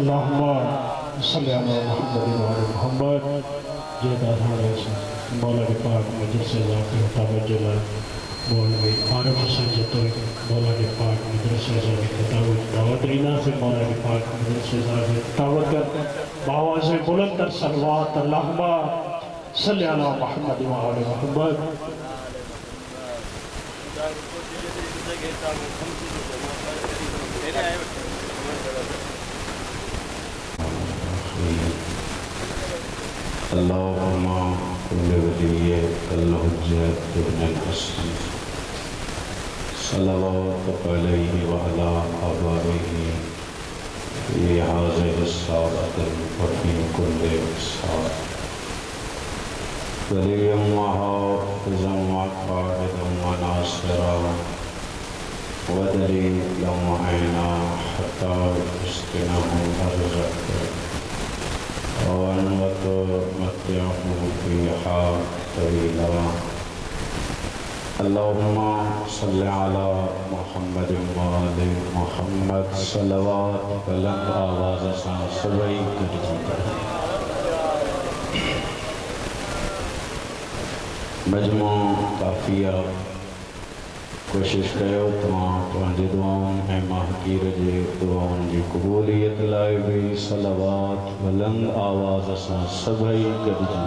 अल्लाहुम्मा सल्लि अला मुहम्मद व आले मुहम्मद। ये दादा मौला के पाक मजलिस से जाके तवज्जो ला मौलवी आरिफ हुसैन जतोई मौला के पाक मजलिस से जाके तवज्जो दावतरीना से मौला के पाक मजलिस से जाके तवज्जो बावाज़ बुलंद सलवात अल्लाहुम्मा सल्लि अला मुहम्मद व आले मुहम्मद। अल्लाहुम्मा कुल्ले वलिय अल-हुज्जत इब्न अल-हसन सल्लल्लाहु अलैहि व अला आबाइहि फ़ी हाज़िहि अस्साअतिल व फ़ी कुल्लि साअत वलिय्यन व हाफ़िज़न व क़ाइदन व नासिरा व दलीलन व ऐना हत्ता युस्किनहु अर्ज़क़ अल्लाहुम्मा सल्लि अला मुहम्मद व आले मुहम्मद सलवात बुलंद आवाज़ सां सभई गॾिजी करे मजमू काफ़िया कोशिश कयो तव्हांजी दुआउनि ऐं महकीर जे दुआउनि जी क़बूलियत लाइ बि सलवात बुलंद आवाज़ सां सभई गॾिजी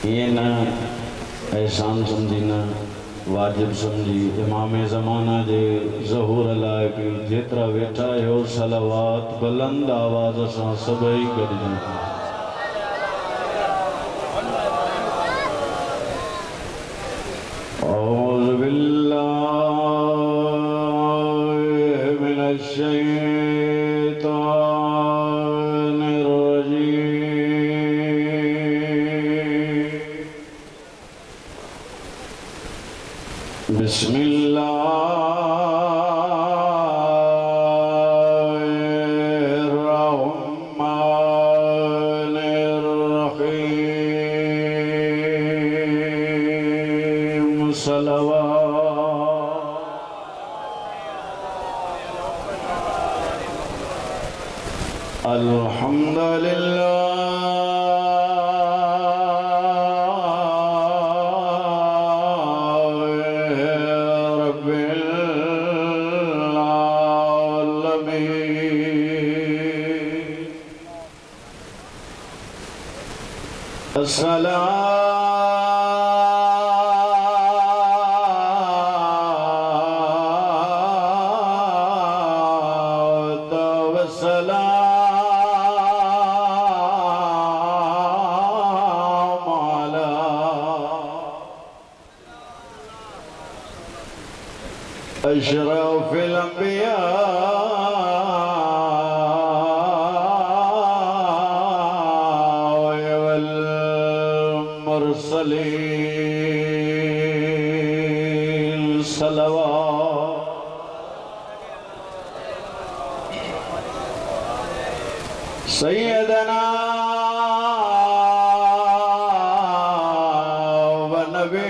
ये न एहसान समझी न वाजिब समझी इमाम ज़माना जे ज़हूर लाइ बि जेतिरा वेठा आहियो सलवात बुलंद आवाज़ सां सभई गॾिजी अशरफिल अंबिया वल मुरसलीन सलवात सैयदना व नबी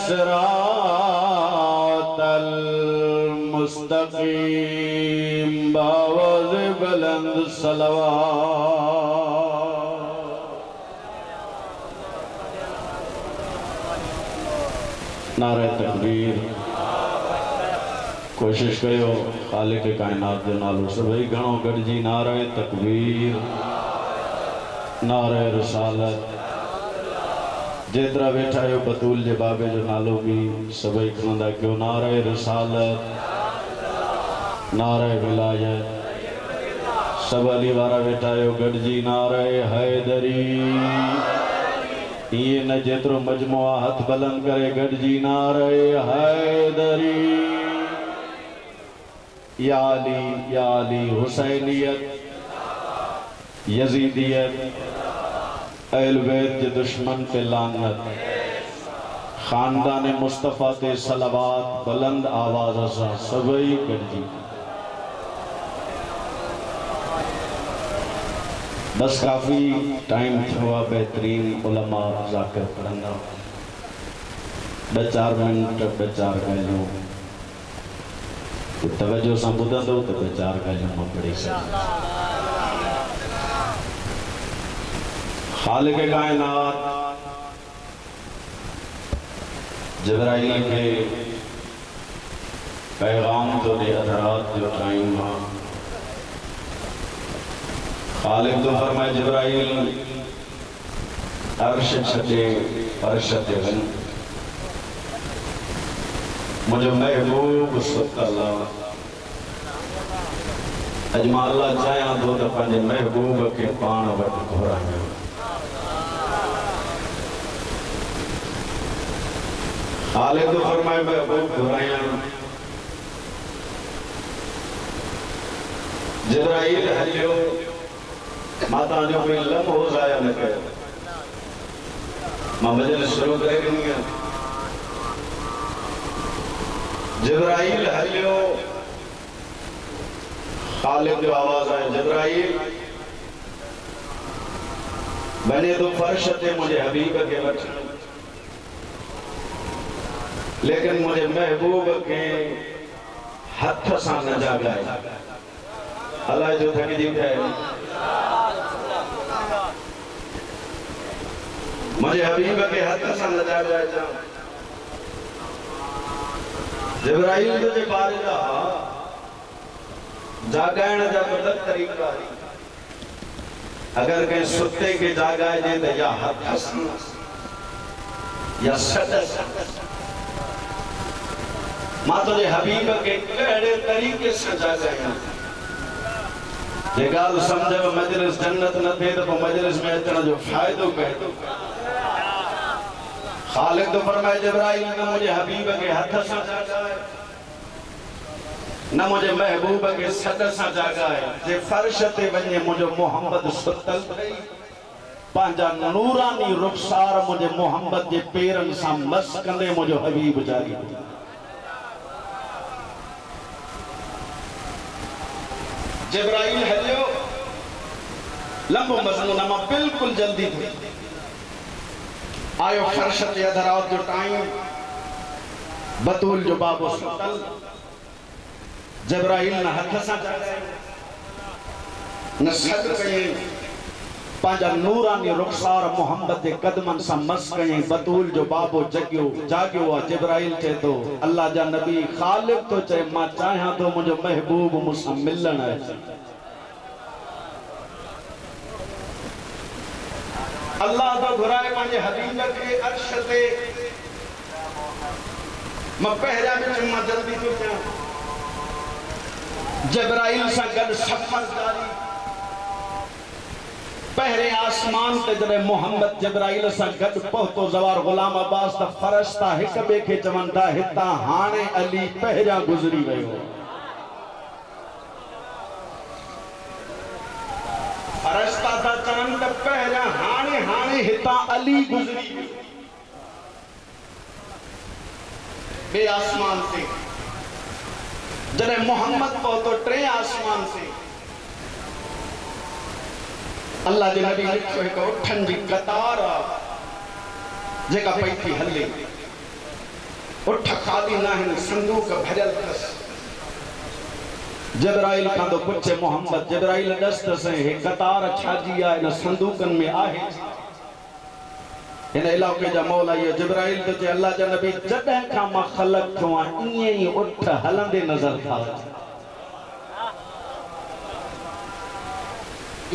सिरातल मुस्तकीम बावज़ बुलंद सलवात। नारे तकबीर। कोशिश कयो खालिक कायनात जो नालो सभई घणो गॾिजी नारे तकबीर, नारे रिसालत। जेतिरा वेठा आहियो बतूल जे बाबे जो नालो भी सभई खणंदा कयो नारे रिसालत, नारे विलायत। सब अली वारा वेठा आहियो गॾिजी नारे हैदरी। ये न जेतिरो मजमुआ हथ बुलंद करे गॾिजी नारे हैदरी। या अली हुसैनियत, यजीदियत, अहल बैत के दुश्मन पे लानत, खानदान मुस्तफ़ा ते सलावत। बुलंद आवाज से सभई गॾिजी। बस काफ़ी टाइम हुआ। बेहतरीन उलमा ज़ाकिर पढ़ंदा 2-4 मिनट 2-4 ॻाल्हियूं तवज्जो सां ॿुधंदो त 2-4 ॻाल्हियूं मां पढ़ी सघां। खालिक कायनात जिब्राइल के पैगाम तो दे रात जो टाइम है। खालिक तो फरमाए जिब्राइल अर्श छॾे फर्श ते वञ, मुझे महबूब सुतल अॼु मां अल्लाह चाहियां थो त पंहिंजे महबूब के पाण वटि घुरायां। खालिक तो फरमाए महबूब घुरायां। जिब्राइल हलियो, माता जो कोई लम्हो ज़ाया न कयो। मां मजलिस शुरू करे ॾिनी आहे। जिब्राइल हलियो, खालिक जो आवाज़ आयो जिब्राइल वञे तो फर्श ते मुझे हबीब के वठ, लेकिन मुझे महबूब के हथ सां न जागाए। अल्लाह जो थकिजी थे मुझे हबीब के हथ सां न जागाए। जिब्राइल जे बारे जा जागाइण जा ॿ तरीक़ा। अगर कंहिं सुते के जागाए जे त या हथ सां या सॾ सां। मां तुझे हबीब के कहिड़े तरीक़े से जागायां। ये ॻाल्हि सम्झ मजलिस जन्नत न थिए त पोइ मजलिस में अचण जो फ़ाइदो कहिड़ो। खालिक तो फरमाए जिब्राइल न मुझे हबीब के हथ सां जागाए, न मुझे महबूब के सॾ सां जागाए। जे फर्श ते वञे मुझो मोहम्मद सुतल अथई, पंहिंजा नूरानी रुखसार मुझे मोहम्मद जे पेरनि सां मस कंदे मुझो हबीब जारी। जिब्राइल हलियो, लंबो मज़मून मां बिल्कुल जल्दी थी आयो। फर्श ते अधरात जो टाइम, बतूल जो बाबो सुतल। जिब्राइल न हथ सां जागाए न सॾ कयईं, पंहिंजा नूरानी रुखसार मोहम्मद जे कदमनि सां मस कयईं। बतूल जो बाबो जागियो आहे। जिब्राइल चए थो अल्लाह जा नबी खालिक तो चए मां चाहियां थो मुंहिंजो महबूब मूंसां मिलण अचे। अल्लाह तो घुराए पंहिंजे हबीब खे अर्श ते। मां पहिरियां बि चयो मां जल्दी थो कयां। जिब्राइल सां गॾु सफ़र जारी। पहरे आसमान ते जॾहिं मोहम्मद जिब्राइल सां गॾु पहुतो ज़वार गुलाम अब्बास त फ़रिश्ता हिक ॿिए खे चवनि था हितां हाणे अली पहिरियां गुज़री वियो। फ़रिश्ता था चवनि त पहिरियां हाणे हितां अली गुज़री वियो। ॿिए आसमान ते जॾहिं मोहम्मद पहुतो 3 आसमान से अल्लाह जे नबी लिखो हिकु उठनि जी कतार जेका पई थी हले। उठ खाली न आहिनि, संदूक भरियल अथसि। जबराइल खां तो पुछे मोहम्मद जबराइल दस्त से हे कतार छाजी आहे इन संदूकन में आहे इन इलाके जा मौला ये जबराइल तो अल्लाह जा नबी जॾहिं खां मां ख़लक थियो आहियां ईअं ई उठ हलंदे नज़र था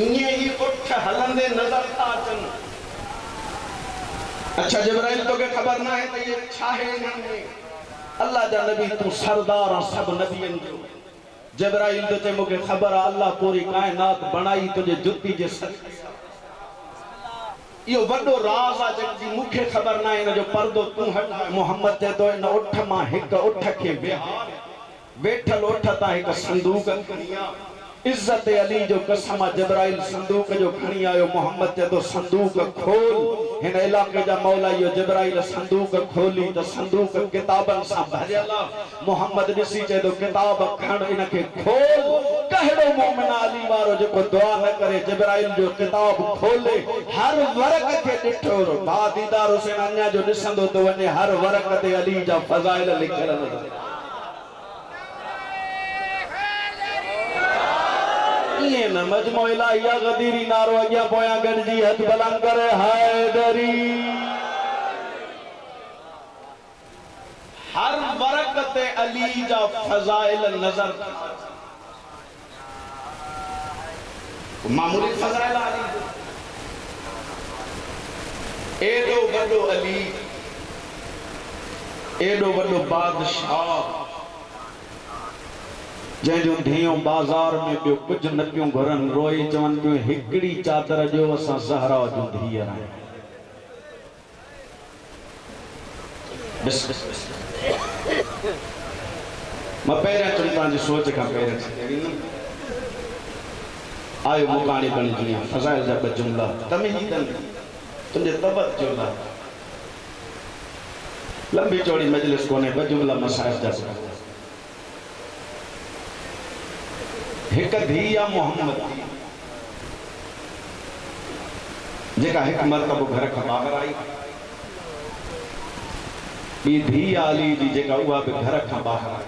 ईअं ई उठ हलंदे नज़र था अचनि। अच्छा जबराइल तोखे ख़बर न आहे त ये छा आहे इन्हनि में? अल्लाह जा नबी तू सरदार आहे सब नबियनि जो। जबराइल तो चए मूंखे ख़बर आहे अल्लाह पूरी कायनात बणाई तुझे जुती जे सदके यो वडो राज आ जंहिंजी मूंखे ख़बर न आहे इन जो पर्दो तूं हटाए। मोहम्मद चए थो इन उठ मां हिक उठ खे विहार वेठल उठ तां हिक संदूक खणी आ इज्जत अली जो कसम जबराइल संदूक जो खणी आयो। मोहम्मद चए थो संदूक खोल हिन इलाके जा मौला यो जबराइल संदूक खोली त संदूक किताबन सां भरियल आहे। मोहम्मद ॾिसी चए थो किताब खण इनखे खोल। कहिड़ो मोमिन अली वारो जेको दुआ न करे जबराइल जो किताब खोले हर वर्क खे ॾिठो भाउ दीदार हुसैन अञा जो ॾिसंदो तो वञे हर वर्क ते अली जा फज़ाइल लिखियल नज़र ये न मजमो इलाहिया गदीरी नारो अगिया पोया गणजी हथ बुलंद करे हैदरी। हर वर्क ते अली जा फज़ाइल नजर मामूली फज़ाइल अली एडो वडो अली एडो वडो बादशाह जंहिंजो धियों बाज़ार में ॿियो कुझु न पियूं घुरनि रोई चवनि पियूं हिकिड़ी चादर ॾियो असां ज़हरा जूं धीअर आहियूं। मां पहिरियां चिंता जी सोच खां पहिरियां आयो मुकाणी बणी जीअं फज़ाइल जा ॿ जुमला तमीदन तुंहिंजे तवज्जो लाइ लंबी चौड़ी मजलिस कोन्हे ॿ जुमला मसाइब जा एक धिया मोहम्मद जेका एक मरतबो घर खां ॿाहिरि आई ॿी धी अली जी जेका उहा बि घर खां ॿाहिरि आई।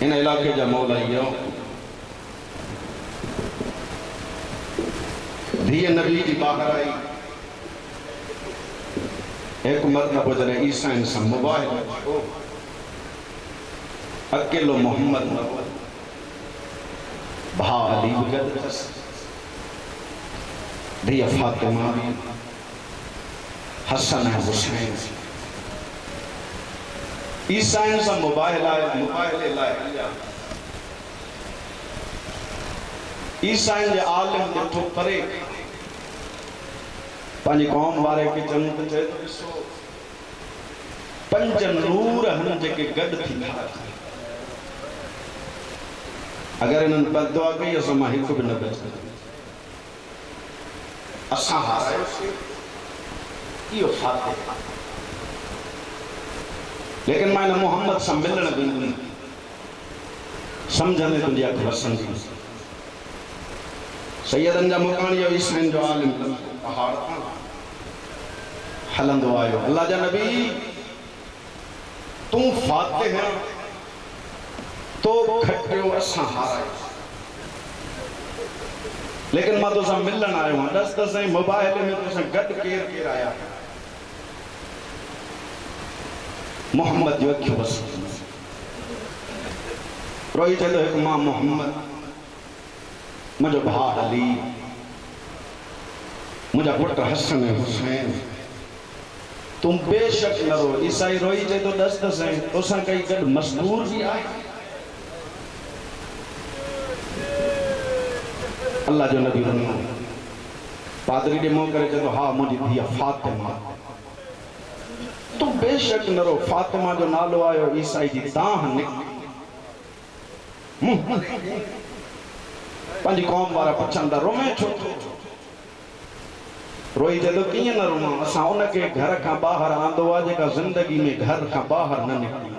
इन इलाके जा मौला इहो धीअ नबी जी ॿाहिरि आई एक मरतबो जॾहिं ईसा सां मुबाहिलो अकेलो मोहम्मद भाउ अली बि गॾु अथसि धीअ फातिमा बि हसन ऐं हुसैन ईसा सां मुबाहिले लाइ ईसाइन जे आलिम ॾिठो परे पंहिंजी कौम वारे खे चङो त चए थो ॾिसो पंज नूर हन जेके गॾु थींदा अगरि इन्हनि बददुआ कई असां मां हिकु बि न बचंदो असां हारायोसीं इहो फातिह लेकिन मां हिन मोहम्मद सां मिलण वेंदुमि सम्झंदे तुंहिंजी अखि वसंदी सैयदन जा मुकाणी ईसाइन जो आलिम पहाड़ खां हलंदो आयो अल्लाह जा नबी तूं फातिह तो खटियो असां हारायो लेकिन मां तोसां मिलण आयो आहियां दस दस ऐं मोबाइल में तोसां गॾु केरु केरु आया मोहम्मद जो अखियूं बस रोई चवंदो हिकु मां मोहम्मद मुझे भाउ अली मुझा पुट हसन ऐं हुसैन तुम बेशक न रो ईसाई रोई चए तो दस दस ऐं तोसां कई गॾु मजबूर भी आहे अल्लाह जो नबी वञो पादरी ॾे मुंहुं करे चए तो हा मुंहिंजी धीअ फातिमा तू बेशक न रो फातिमा जो नालो आयो ईसाई जी दाह निकिती पंहिंजी कौम वारा पुछंदा रोमे छो रोई चए तो कीअं न रोमां असां उनखे घर खां ॿाहिरि आंदो आहे जेका ज़िंदगी में घर खां ॿाहिरि न निकिरी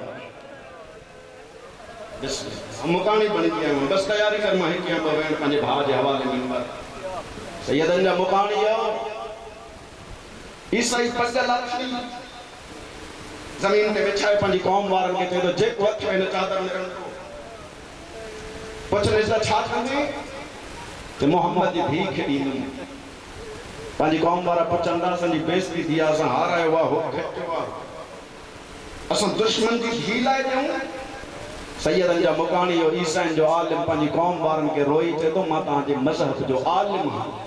मुकाणी बणिजी आयो बसि तयारी कर मां हिकु या ॿ वेण पंहिंजे भाउ जे हवाले में सैयदन जा मुकाणिया ईसाई पगल अथी जमीन ते बिछाए पंहिंजी कौम वारन के चए तो जेको अथो इन चादर में रखो पुछने सा छा कंदे ते मोहम्मद जी धी खे ॾींदुमि पंहिंजी कौम वारा पुछंदा असांजी बेइज्जती थी आहे असां हारायो आहे हो खटियो आहे असां दुश्मन जी धी लाइ ॾियूं सैयदन जा मुकाणियो ईसाइन जो आलिम पंहिंजी कौम वारन के रोई चए तो मां तव्हांजे मज़हब जो आलिम आहियां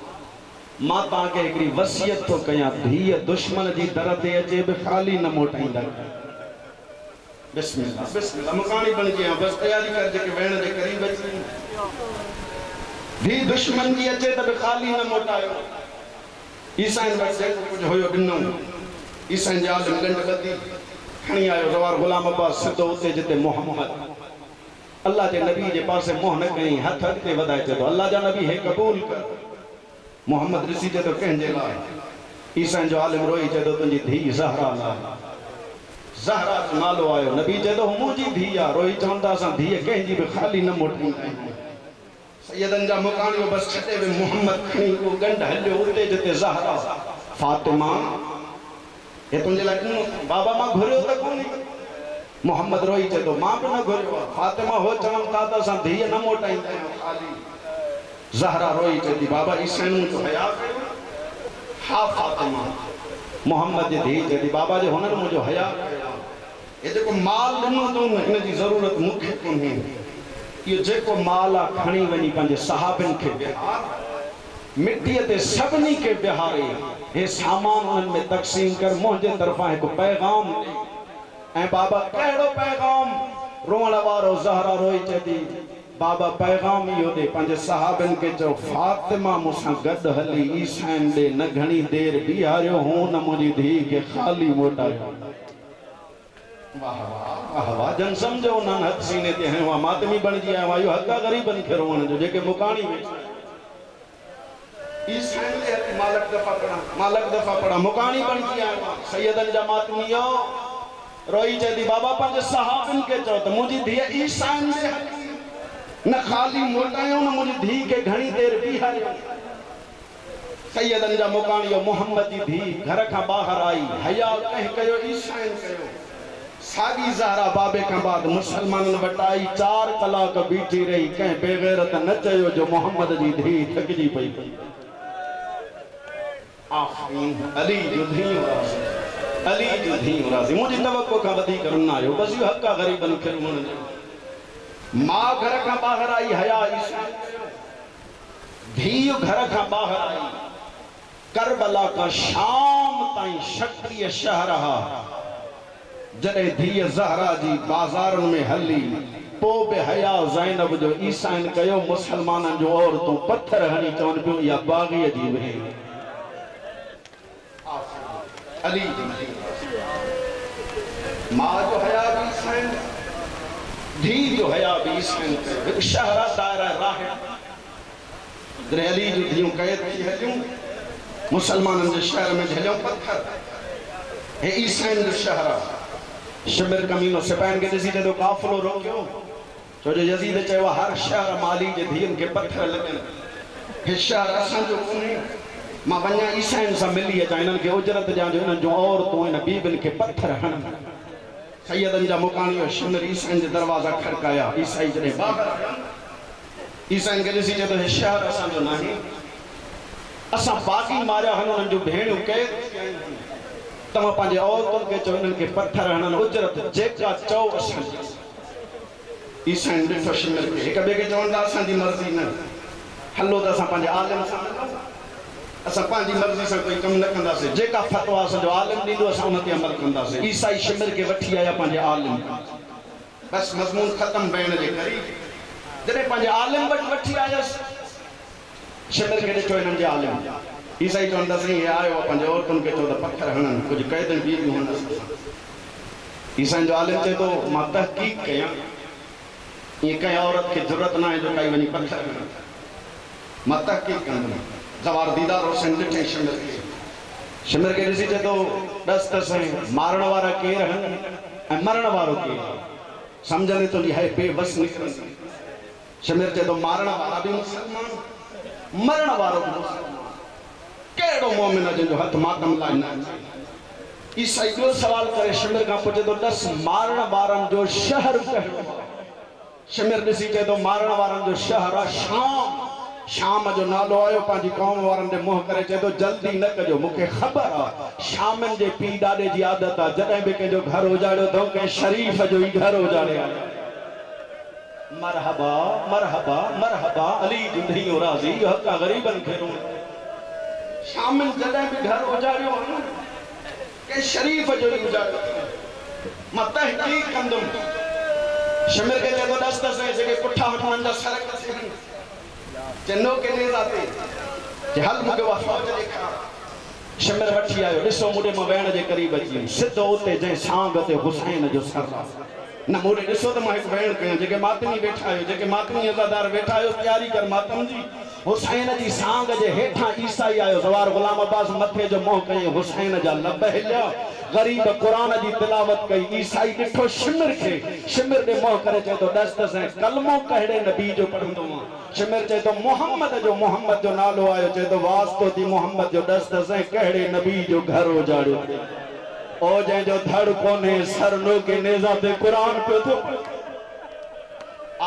मां तव्हांखे हिकिड़ी वसियत थो कयां धीअ दुश्मन जी दर ते अचे बि ख़ाली न मोटाईंदा बिस्मिल्लाह बिस्मिल्लाह मुकानी बणिजी आ बस तयारी कर जेके वेण जे करीब अची धी दुश्मन जी अचे त बि ख़ाली न मोटायो ईसाइन बस कुछ होयो ॾिनो ईसाइन जे आलिम गंढ ॿधी खणी आयो ज़वार गुलाम अब्बास सिधो उते जिते मोहम्मद अल्लाह जे नबी जे पासे मुंह न कई हथ अॻिते वधाए चए तो अल्लाह जा नबी हे क़बूल कर मोहम्मद ऋषि चए तो कंहिंजे लाइ ईसाइन जो आलिम रोई चए तो तुंहिंजी धी ज़हरा लाइ ज़हरा जो नालो आयो नबी चए तो मुंहिंजी धी आहे रोई चवंदा असां धीअ कंहिंजी बि ख़ाली न मोटींदा आहियूं सैयदन जा मुकाणियो बस छॾे वे मोहम्मद खणी को गंढ हलियो उते जिते ज़हरा फातिमा हे तुंहिंजे लाइ ॾिनो बाबा मां घुरियो त कोन्हे मोहम्मद रोई चए तो मां बि न घुरियो आहे फातिमा हो चवनि था त असां धीअ न मोटाईंदा आहियूं ख़ाली ज़हरा रोई चए थी बाबा ईसाइनि जो हया कयो हा फातिमा मोहम्मद जी धी चए थी बाबा जे हुननि मुंहिंजो हया कयो हे जेको माल ॾिनो अथऊं हिन जी ज़रूरत मूंखे कोन्हे इहो जेको माल आहे खणी वञी पंहिंजे सहाबनि खे बिहार मिट्टीअ ते सभिनी खे बिहारे हे सामान उन्हनि में तक़सीम कर मुंहिंजे तरफ़ां हिकु पैगाम ऐं बाबा कहिड़ो पैगाम रोअण वारो ज़हरा रोई चए थी बाबा पैगाम इहो ॾे पंहिंजे सहाबनि खे चओ फातिमा मूंसां गॾु हली ईसाइनि ॾे न घणी देरि बीहारियो हूं न मुंहिंजी धीउ खे ख़ाली मोटायो वाह वाह वाह वाह जन सम्झो उन्हनि हथ सीने ते हयो आहे मातमी बणिजी आयो आहे इहो हक़ आहे ग़रीबनि खे रोअण जो जेके मुकाणी वेठा ईसाइनि जे हथ मालक दफ़ा पढ़ा मुकाणी बणिजी आयो आहे सैयदनि जा मातमियो रोई चए थी बाबा पंहिंजे सहाबनि खे चओ त मुंहिंजी धीअ ईसाइनि जे हथ न ख़ाली मोटायो न मुंहिंजी धी खे घणी देरि बीहारियो सैयदनि जा मुकाणियो मोहम्मद जी धी घर खां ॿाहिरि आई हया कंहिं कयो ईसाइनि कयो साॻी ज़हरा बाबे खां बाद मुसलमाननि वटि आई 4 कलाक बीठी रही कंहिं बेग़ैरत न चयो जो मोहम्मद जी धी थकिजी पई आफ़रीन अली जो धीउ अली जो धीउ राज़ी मुंहिंजी तवक़ो खां वधीक न आयो बसि इहो हक़ आहे ग़रीबनि खे रोअण जो मां घर खां ॿाहिरि आई हया धीउ घर खां ॿाहिरि आई करबला खां शाम ताईं 36 शहर हा जॾहिं धीअ ज़हरा जी बाज़ारनि में हली पोइ बि हया ज़ैनब जो ईसाइनि कयो मुसलमाननि जो औरतूं पत्थर हणी चवनि पियूं इहा बाग़ीअ जी वे अली मां जो हया बि ईसाइनि धी जो हया भी ईसाइनि कयो हिकु शहर दायरा राह जॾहिं अली जूं धीअरूं क़ैद थी हलियूं मुसलमाननि जे शहर में झलियो पत्थर हे ईसाइनि जो शहर आहे शिमिर कमीनो सिपाहियुनि खे ॾिसी चए थो काफ़िलो रोकियो छो जो यज़ीद चयो हर शहर माली जे धीअनि खे पत्थर लॻनि हे शहर असांजो कोन्हे मां वञा ईसाइनि सां मिली अचां हिननि खे उजरत ॾियां जो हिननि जूं औरतूं हिन बीबियुनि खे पत्थर हणनि सैयदनि जा मुकाणियो शिमिर ईसाइनि जे दरवाज़ा खड़काया ईसाई जॾहिं ॿाहिरि आया ईसाइनि खे ॾिसी चए थो हे शहर असांजो नाहे असां बाग़ी मारिया आहिनि उन्हनि जूं भेणियूं क़ैद तव्हां पंहिंजे औरतुनि खे चओ हिननि खे पत्थर हणनि उजरत जेका चओ असांजी ईसाइनि ॾिठो शिमिर खे हिक ॿिए खे चवनि था असांजी मर्ज़ी न हलो त असां पंहिंजे आलिम सां असां पंहिंजी मर्ज़ी सां कोई कमु न कंदासीं जेका फतवा असांजो आलिम ॾींदो असां उन ते अमल कंदासीं ईसाई शिमिर खे वठी आया पंहिंजे आलिम बसि मज़मून ख़तमु भेण जे क़रीब जॾहिं पंहिंजे आलिम वटि वठी आयसि शिमिर खे ॾिठो हिननि जे आलिम ईसाई चवंदा साईं हे आयो आहे पंहिंजे औरतुनि खे चओ त पत्थर हणनि कुझु क़ैदियूं बीबियूं हणनि ईसाइनि जो आलिम चए थो मां तहक़ीक़ कयां ईअं कंहिं औरत खे ज़रूरत न आहे जो काई वञी पत्थर हणे मां तहक़ीक़ कंदुमि ज़वार दीदार हुसैन ॾिठई शिमिर खे ॾिसी चए थो ॾस त साईं मारण वारा केरु आहिनि ऐं मरण वारो केरु सम्झ में तुंहिंजी है बेबस निकिरंदी शिमिर चए थो मारण वारा बि मुसलमान मरण वारो बि मुसलमान केड़ो मोमिन है जिंजो हथ मातम लाइ न ईसाई जो सवाल करे शिमिर का पुछे तो 10 मारण वारन जो शहर कहिड़ो शिमिर दिसी चे तो मारण वारन जो शहर है शाम शाम जो नालो आयो पांजी कौम वारन दे मुंह करे चे तो जल्दी न कजो मुखे खबर आ शामन जे पी दादे जी आदत आ जदे भी के जो घर उजाड़ो तो के शरीफ जो ही घर उजाड़े मरहबा मरहबा मरहबा अली जुंधी और राजी हक्का गरीबन खेरो शामिल जदे भी घर उजाड़ियो के शरीफ जो ही उजाड़ो मैं तहकीक कंदुम शिमिर के जेको दस्त से जेके पुठा वठन जा सरक से चन्नो के ने जाते जे हल मुके वा फौज देखा शिमिर वठी आयो दिसो मुडे में वेण जे करीब अची सिधो उते जे सांग ते हुसैन जो सर न मुडे दिसो त मैं एक वेण कयो जेके मातमी बैठा आयो जेके मातमी अज़ादार बैठा आयो तैयारी कर मातम जी हुसैन जी सांग जे हेठा ईसाई आयो सवार गुलाम अब्बास मथे जो मोह कई हुसैन जा लब हिलिया गरीब कुरान जी तिलावत कई ईसाई दिठो शिमिर दे मोह करे चे तो दस्त से कलमो कहड़े नबी जो पढ़ंदो शिमिर चे तो मोहम्मद जो नालो आयो चे तो वास्तो दी मोहम्मद जो दस्त से कहड़े नबी जो घर उजाड़ो ओ जे जो धड़ कोने सर नो के नेजा ते कुरान पे तो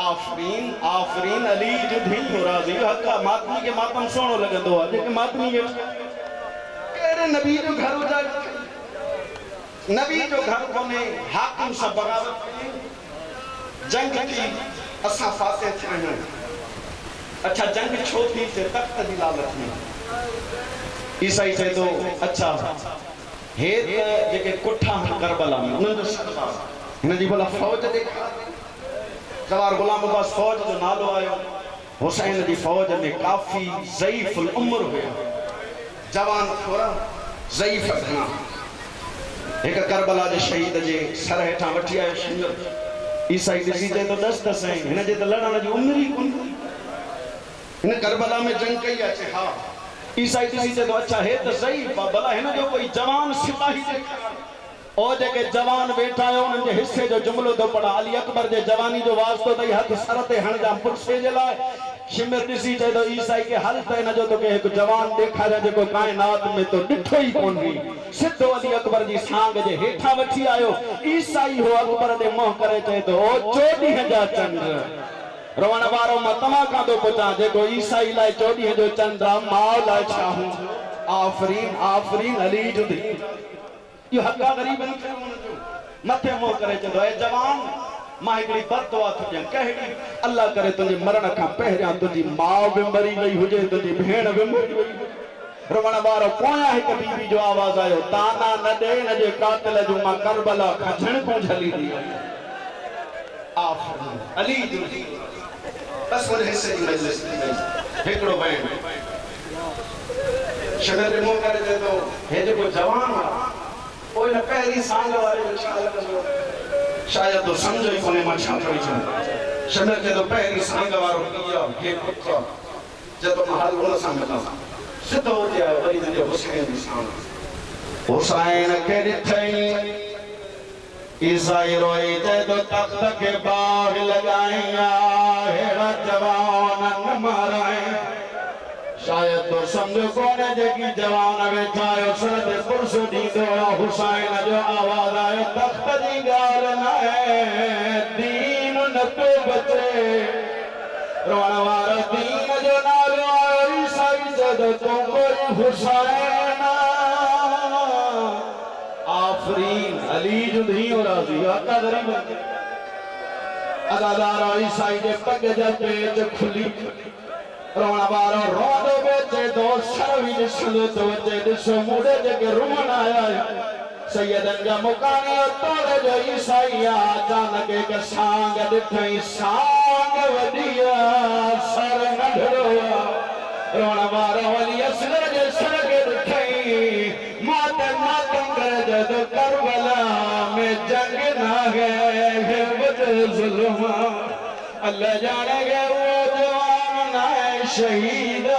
आफरीन आफरीन अली जुधी राजी हक्का मातमी के मातम सोनो लगंदो आ जेके मातमी के केड़े नबी जो घर उजाड़ नबी जो घर कोने हाकिम से बगावत जंग की असा फाते थे अच्छा जंग छो थी से तख्त दी लालच में ईसाई से तो अच्छा हे जेके कुठा करबला में उन जो सदबा इन जी भला फौज देखा सवार गुलाम अब्बास फौज जो नालो आयो हुसैन जी फौज में काफी ज़ईफ उम्र हुआ जवान थोड़ा ज़ईफ घना एक करबला जे शहीद जे सर हेठा वठी आयो शिमिर ईसाई दिसी जे तो दस्त से हिन जे तो लड़न जी उम्र ही कोन हिन करबला में जंग कई अचे हा ईसाई दिसी जे तो अच्छा है तो ज़ईफ भला हिन जो कोई जवान सिपाही जे ओ जेके जवान बैठा है उन जे हिस्से जो जुमलो तो पढ़ा अली अकबर जे जवानी जो वास्तो तई हथ सर ते हण जा पुछे जे लाए शिमिर दिसी जे तो ईसाई के हल ते न जो तो के एक जवान देखा जा जेको कायनात में तो डिठो ही कोन हुई सिद्धो अली अकबर जी सांग जे हेठा वठी आयो ईसाई हो अकबर दे मोह करे चे तो ओ 24 जा चंद्र रोवण वारो मतमा का तो पुछा जेको ईसाई लाए 24 जो चंद्र मां लाए छाहू आफरीन आफरीन अली जुदी यो हक्का गरीबन के जो मथे मोह करे चे तो ए जवान मां एकड़ी बददुआ तुझे कहड़ी अल्लाह करे तुझे मरण का पहरिया तुझी मां भी मरी गई हुजे तुझी भेण भी मरी गई रोवण वारो पोया एक बीबी जो आवाज आयो ताना न दे न जे कातिल जो मां करबला खजण को झली दी आफरीन अली जुदी बस वो हिस्से की मजलिस एकड़ो बैठ शगर मोह करे चे तो हे जो जवान कोई न पहली सांग वाले शायद तो समझो ही कोने में छा पड़ी छन शमिर के तो पहली सांग वारो किया के पुत्र जब महल उन सांगता सिद्ध हो गया वही जो हुसैन की सांग हुसैन के दिथई ईसाई रोई ते तो तख्त के बाग लगाइया हेड़ा जवान न माराए शायद तो समझो कोने जेकी जवान बैठा है सरद पुरुष दीदो हुसैन जो आवाज आयो तख्त दी गाल न है दीन न तो बचे रोण वारो दीन जो नालो आयो ईसाई जद तो कोई हुसैन आफरीन अली जुधी और राजी हक्का गरीब अदादार ईसाई जे पग जे पेट खुली रोण वारो रोड बेचे दो शर्वी दिसंदो तो जे दिसो मुडे जेके रुमन आया सैयदन जा मुकानी तोड़े जो ईसाई अचानक एक सांग दिठई सांग वडिया सर नढड़ो रोण वारो वली असगर जे सर के दिठई मातम कर जो करबला में जंग ना है बद जुल्म अल्लाह जाने के वो शहीदा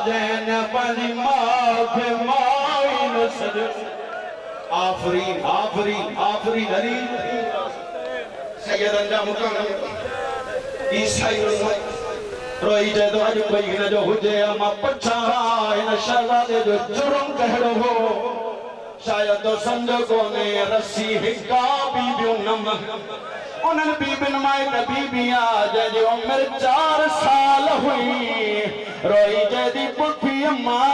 जैन पानी माफे माई न सज आफरीन आफरीन आफरीन अली सैयद अंजा मुकाम ईसाई रोई जे तो अज कोई हिन जो हुजे मां पुछां हिन शहज़ादे जो जुर्म कहिड़ो हो शायद तो समझो कोने रस्सी हिका बीबियूं नम उन्हनि बीबियुनि मां हिक बीबी आ जंहिंजी उमिरि 4 साल हुई रोई जंहिंजी पुफी मां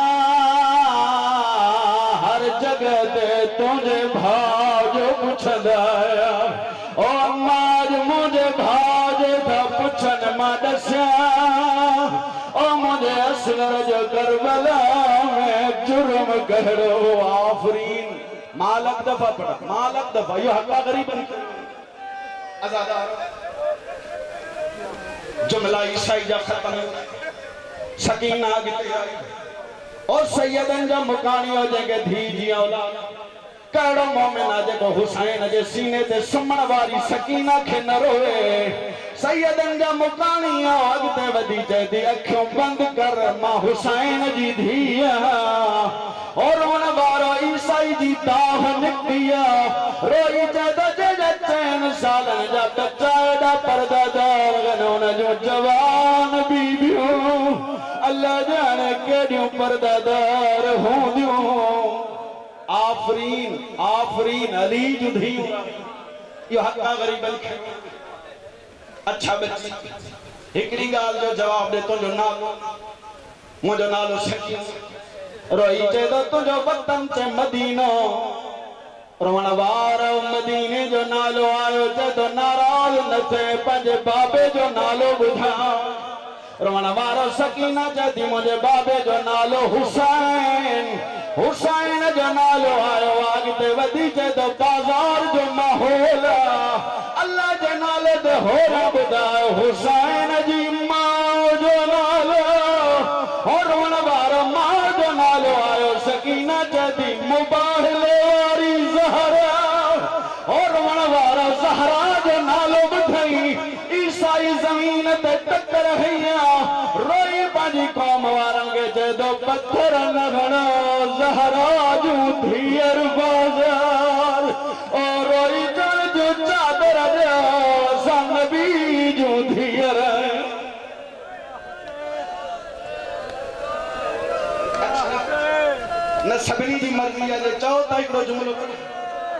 हर जगह ते तुझे भाउ जो पुछंदा आया ओ अम्मा मुझे भाउ जे था पुछन मां दसिया ओ मुझे असगर जो करबला में जुर्म कहिड़ो आफरीन मालक दफा पढ़ा मालक दफा यो हक़ा गरीबन आजादार जुमला ईसाई जा खत्म सकीना अॻिते आई और सैयदन जा मुकाणियो जेके धी जी औलाद कहिड़ो मोमिन आहे जेको हुसैन जे सीने ते सुम्हण वारी सकीना खे न रोए सैयदन जा मुकाणी अॻिते वधी चए थी अखियूं बंदि कर मां हुसैन जी धी और उन वारो ईसाई जी दाह निकिती रोई चए थो 3 सालनि जा बच्चा एॾा परदादार उन जो जवान बीबियूं अल्लाह जाने केॾियूं परदादार हूंदियूं आफरीन आफरीन अली जो धियूं यो हक़ा गरीबन खे अच्छा बच्ची हिकड़ी गाल जो जवाब दे तुझो नालो मुझो नालो सकीना रोई चे तो तुझो वतन चे मदीनो रवण वार मदीने जो नालो आयो चे तो नाराज न थे पंहिंजे बाबे जो नालो ॿुधा रवण वारो सकीना चेती मुझे बाबे जो नालो हुसैन हुसैन जो नालो आयो अॻिते वधी चे तो बाज़ार जो माहौल अल्लाह जे नाले ते होरा ॿुधायो हुसैन जी मां जो नालो और रवण वारो मां जो नालो आयो सकीना चेती मुबाहिले वारी ज़हरा और रवण वारो ज़हरा जो नालो ॿुधई ईसाई ज़मीन ते टकर हैया रोई पंहिंजी कौम वारनि खे चए थो पत्थर न खणो ज़हरा जूं धीअर बाज़ार ओ रोई जण जो चादर ॾियो असां नबी जूं धीअर न सभिनी जी मर्ज़ी आहे जे चओ त हिकिड़ो जुमिलो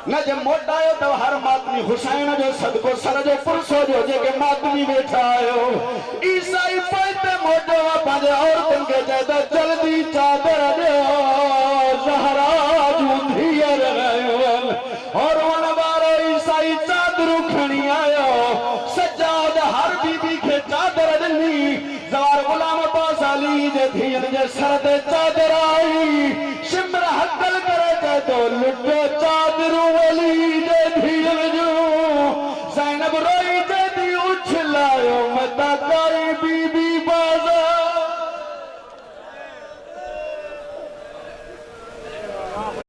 न जे मोटायो तो हर मातमी हुसैन जो सदको सर जो पुरसो जो जेके मातमी वेठा आयो ईसाई पोइते मोटो पंहिंजे औरतुनि खे चए तो जल्दी चादर ॾियो ज़हरा जूं धीअर और उन वारो ईसाई चादरूं खणी आयो सजाद हर बीबी खे चादर ॾिनी ज़वार गुलाम अब्बास अली जे धीअनि जे सर ते चादर आई शिमर हकल करे चए तो लुटो